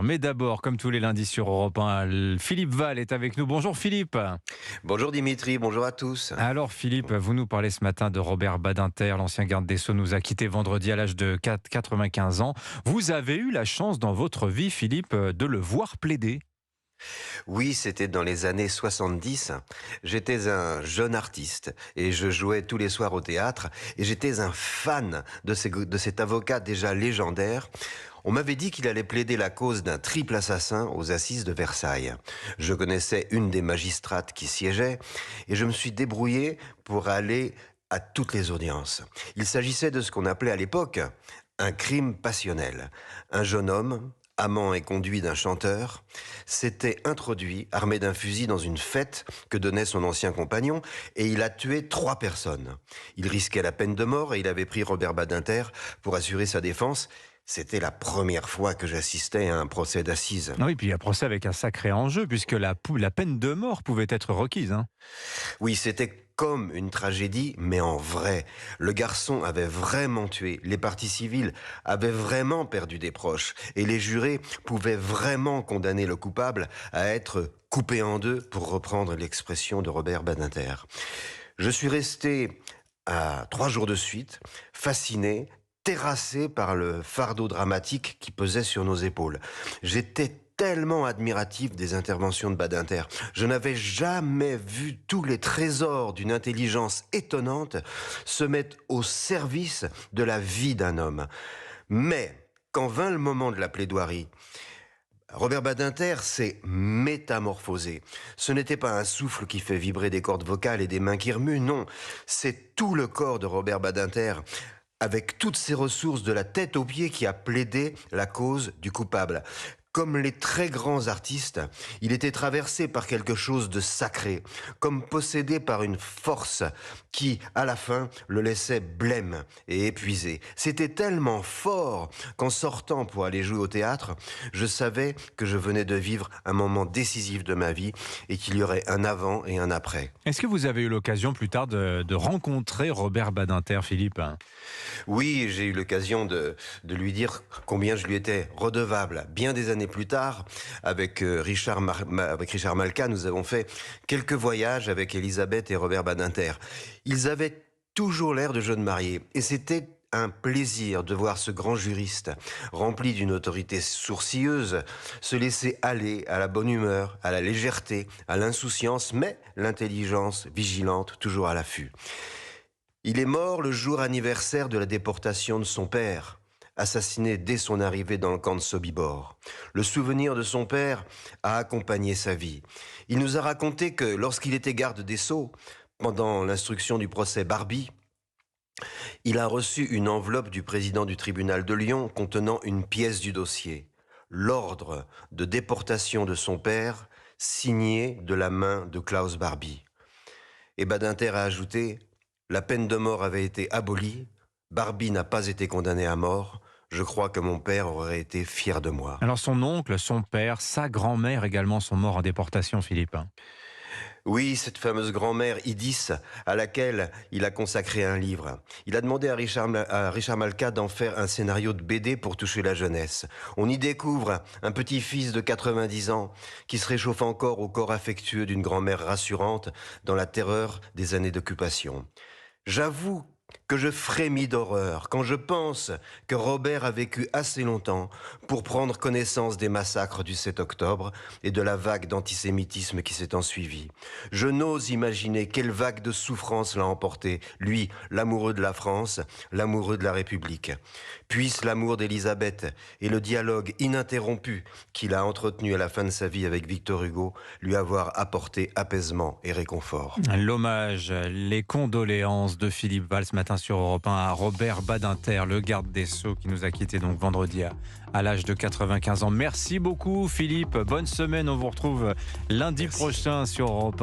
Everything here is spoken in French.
Mais d'abord, comme tous les lundis sur Europe 1, Philippe Val est avec nous. Bonjour Philippe. Bonjour Dimitri, bonjour à tous. Alors Philippe, vous nous parlez ce matin de Robert Badinter, l'ancien garde des Sceaux nous a quittés vendredi à l'âge de 95 ans. Vous avez eu la chance dans votre vie, Philippe, de le voir plaider. Oui, c'était dans les années 70. J'étais un jeune artiste et je jouais tous les soirs au théâtre et j'étais un fan de cet avocat déjà légendaire. On m'avait dit qu'il allait plaider la cause d'un triple assassin aux assises de Versailles. Je connaissais une des magistrates qui siégeait et je me suis débrouillé pour aller à toutes les audiences. Il s'agissait de ce qu'on appelait à l'époque un crime passionnel. Un jeune homme, amant et conduit d'un chanteur, s'était introduit armé d'un fusil dans une fête que donnait son ancien compagnon et il a tué 3 personnes. Il risquait la peine de mort et il avait pris Robert Badinter pour assurer sa défense. C'était la première fois que j'assistais à un procès d'assises. Ah oui, puis un procès avec un sacré enjeu, puisque la peine de mort pouvait être requise, hein. Oui, c'était comme une tragédie, mais en vrai. Le garçon avait vraiment tué, les parties civiles avaient vraiment perdu des proches, et les jurés pouvaient vraiment condamner le coupable à être coupé en deux, pour reprendre l'expression de Robert Badinter. Je suis resté à 3 jours de suite, fasciné, terrassé par le fardeau dramatique qui pesait sur nos épaules. J'étais tellement admiratif des interventions de Badinter. Je n'avais jamais vu tous les trésors d'une intelligence étonnante se mettre au service de la vie d'un homme. Mais, quand vint le moment de la plaidoirie, Robert Badinter s'est métamorphosé. Ce n'était pas un souffle qui fait vibrer des cordes vocales et des mains qui remuent, non. C'est tout le corps de Robert Badinter, avec toutes ses ressources de la tête aux pieds, qui a plaidé la cause du coupable. Comme les très grands artistes, il était traversé par quelque chose de sacré, comme possédé par une force qui, à la fin, le laissait blême et épuisé. C'était tellement fort qu'en sortant pour aller jouer au théâtre, je savais que je venais de vivre un moment décisif de ma vie et qu'il y aurait un avant et un après. Est-ce que vous avez eu l'occasion plus tard de rencontrer Robert Badinter, Philippe? Oui, j'ai eu l'occasion de lui dire combien je lui étais redevable. Bien des années plus tard, avec Richard Malka, nous avons fait quelques voyages avec Elisabeth et Robert Badinter. Ils avaient toujours l'air de jeunes mariés et c'était un plaisir de voir ce grand juriste, rempli d'une autorité sourcilleuse, se laisser aller à la bonne humeur, à la légèreté, à l'insouciance, mais l'intelligence vigilante, toujours à l'affût. Il est mort le jour anniversaire de la déportation de son père, assassiné dès son arrivée dans le camp de Sobibor. Le souvenir de son père a accompagné sa vie. Il nous a raconté que lorsqu'il était garde des Sceaux, pendant l'instruction du procès Barbie, il a reçu une enveloppe du président du tribunal de Lyon contenant une pièce du dossier. L'ordre de déportation de son père, signé de la main de Klaus Barbie. Et Badinter a ajouté: la peine de mort avait été abolie, Barbie n'a pas été condamné à mort, je crois que mon père aurait été fier de moi. Alors son oncle, son père, sa grand-mère également sont morts en déportation, Philippe. Oui, cette fameuse grand-mère Idis, à laquelle il a consacré un livre. Il a demandé à Richard Malka d'en faire un scénario de BD pour toucher la jeunesse. On y découvre un petit-fils de 90 ans qui se réchauffe encore au corps affectueux d'une grand-mère rassurante dans la terreur des années d'occupation. J'avoue que je frémis d'horreur quand je pense que Robert a vécu assez longtemps pour prendre connaissance des massacres du 7 octobre et de la vague d'antisémitisme qui s'est ensuivie. Je n'ose imaginer quelle vague de souffrance l'a emporté, lui, l'amoureux de la France, l'amoureux de la République. Puisse l'amour d'Élisabeth et le dialogue ininterrompu qu'il a entretenu à la fin de sa vie avec Victor Hugo lui avoir apporté apaisement et réconfort. L'hommage, les condoléances de Philippe Val ce matin sur Europe 1 à Robert Badinter, le garde des Sceaux qui nous a quittés donc vendredi à l'âge de 95 ans. Merci beaucoup Philippe, bonne semaine, on vous retrouve lundi Merci. prochain sur Europe 1.